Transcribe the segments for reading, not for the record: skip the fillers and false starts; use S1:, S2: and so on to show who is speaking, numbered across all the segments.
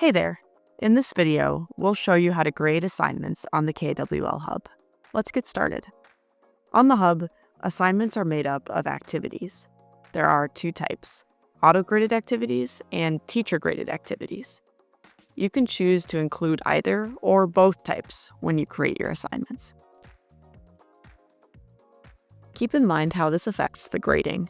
S1: Hey there! In this video, we'll show you how to grade assignments on the KWL Hub. Let's get started. On the Hub, assignments are made up of activities. There are two types, auto-graded activities and teacher-graded activities. You can choose to include either or both types when you create your assignments. Keep in mind how this affects the grading.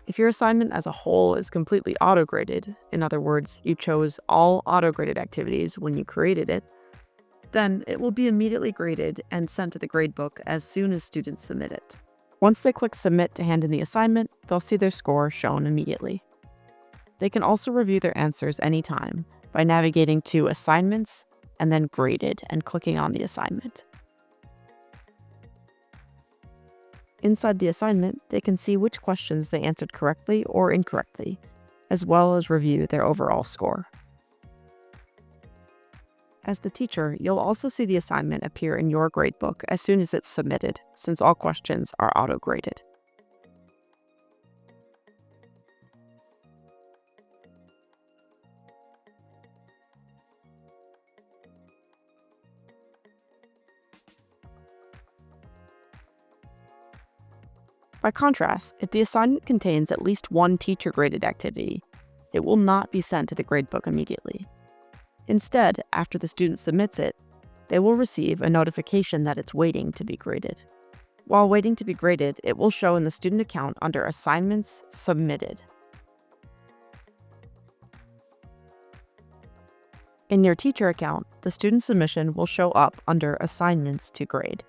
S1: If your assignment as a whole is completely auto-graded, in other words, you chose all auto-graded activities when you created it, then it will be immediately graded and sent to the gradebook as soon as students submit it. Once they click Submit to hand in the assignment, they'll see their score shown immediately. They can also review their answers anytime by navigating to Assignments and then Graded and clicking on the assignment. Inside the assignment, they can see which questions they answered correctly or incorrectly, as well as review their overall score. As the teacher, you'll also see the assignment appear in your gradebook as soon as it's submitted, since all questions are auto-graded. By contrast, if the assignment contains at least one teacher-graded activity, it will not be sent to the gradebook immediately. Instead, after the student submits it, they will receive a notification that it's waiting to be graded. While waiting to be graded, it will show in the student account under Assignments Submitted. In your teacher account, the student submission will show up under Assignments to Grade.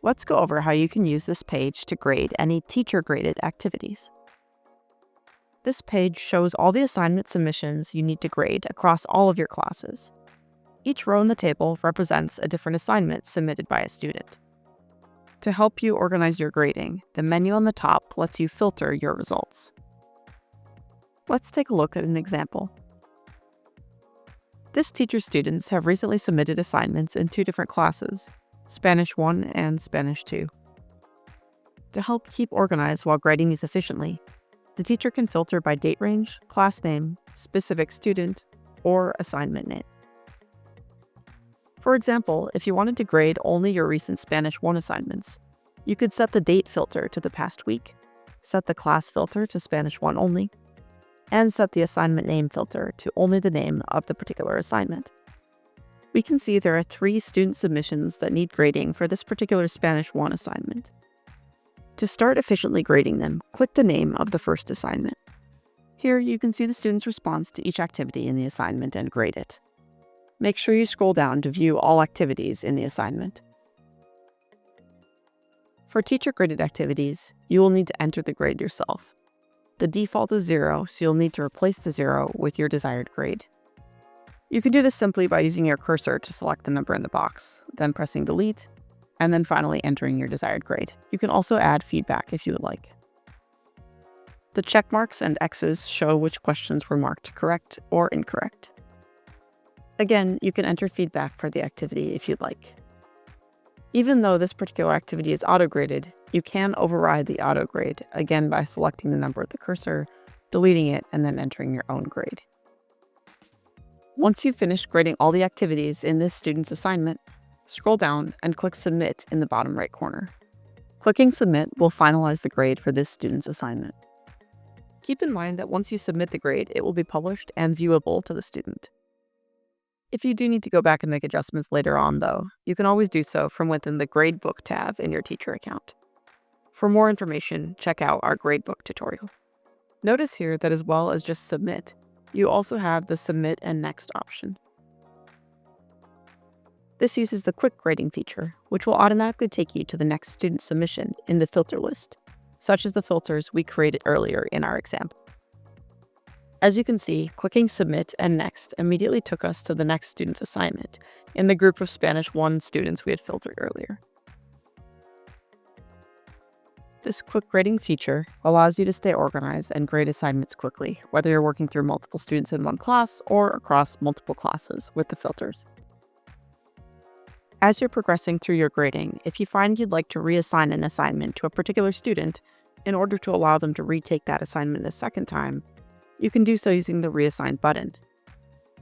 S1: Let's go over how you can use this page to grade any teacher-graded activities. This page shows all the assignment submissions you need to grade across all of your classes. Each row in the table represents a different assignment submitted by a student. To help you organize your grading, the menu on the top lets you filter your results. Let's take a look at an example. This teacher's students have recently submitted assignments in two different classes, Spanish 1 and Spanish 2. To help keep organized while grading these efficiently, the teacher can filter by date range, class name, specific student, or assignment name. For example, if you wanted to grade only your recent Spanish 1 assignments, you could set the date filter to the past week, set the class filter to Spanish 1 only, and set the assignment name filter to only the name of the particular assignment. We can see there are 3 student submissions that need grading for this particular Spanish 1 assignment. To start efficiently grading them, click the name of the first assignment. Here you can see the student's response to each activity in the assignment and grade it. Make sure you scroll down to view all activities in the assignment. For teacher-graded activities, you will need to enter the grade yourself. The default is 0, so you'll need to replace the 0 with your desired grade. You can do this simply by using your cursor to select the number in the box, then pressing Delete, and then finally entering your desired grade. You can also add feedback if you would like. The check marks and X's show which questions were marked correct or incorrect. Again, you can enter feedback for the activity if you'd like. Even though this particular activity is auto-graded, you can override the auto-grade, again by selecting the number with the cursor, deleting it, and then entering your own grade. Once you've finished grading all the activities in this student's assignment, scroll down and click Submit in the bottom right corner. Clicking Submit will finalize the grade for this student's assignment. Keep in mind that once you submit the grade, it will be published and viewable to the student. If you do need to go back and make adjustments later on, though, you can always do so from within the Gradebook tab in your teacher account. For more information, check out our Gradebook tutorial. Notice here that as well as just Submit, you also have the Submit and Next option. This uses the Quick Grading feature, which will automatically take you to the next student submission in the filter list, such as the filters we created earlier in our example. As you can see, clicking Submit and Next immediately took us to the next student's assignment in the group of Spanish 1 students we had filtered earlier. This quick grading feature allows you to stay organized and grade assignments quickly, whether you're working through multiple students in one class or across multiple classes with the filters. As you're progressing through your grading, if you find you'd like to reassign an assignment to a particular student, In order to allow them to retake that assignment a second time, you can do so using the Reassign button.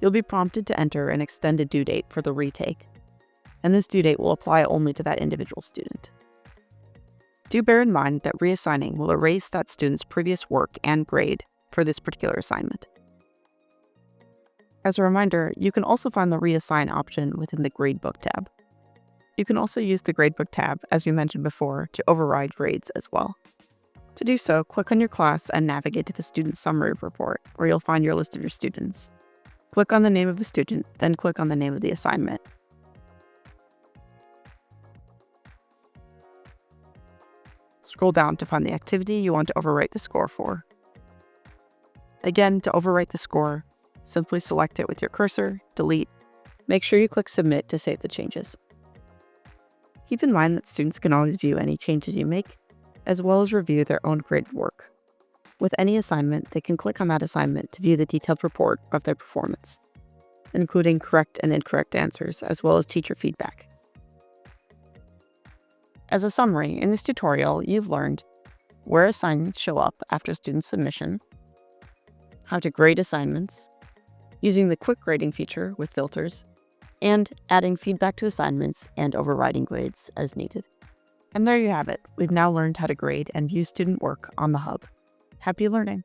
S1: You'll be prompted to enter an extended due date for the retake, and this due date will apply only to that individual student. Do bear in mind that reassigning will erase that student's previous work and grade for this particular assignment. As a reminder, you can also find the Reassign option within the Gradebook tab. You can also use the Gradebook tab, as we mentioned before, to override grades as well. To do so, click on your class and navigate to the Student Summary report, where you'll find your list of your students. Click on the name of the student, then click on the name of the assignment. Scroll down to find the activity you want to overwrite the score for. Again, to overwrite the score, simply select it with your cursor, delete. Make sure you click Submit to save the changes. Keep in mind that students can always view any changes you make, as well as review their own graded work. With any assignment, they can click on that assignment to view the detailed report of their performance, including correct and incorrect answers, as well as teacher feedback. As a summary, in this tutorial, you've learned where assignments show up after student submission, how to grade assignments, using the quick grading feature with filters, and adding feedback to assignments and overriding grades as needed. And there you have it. We've now learned how to grade and view student work on the Hub. Happy learning!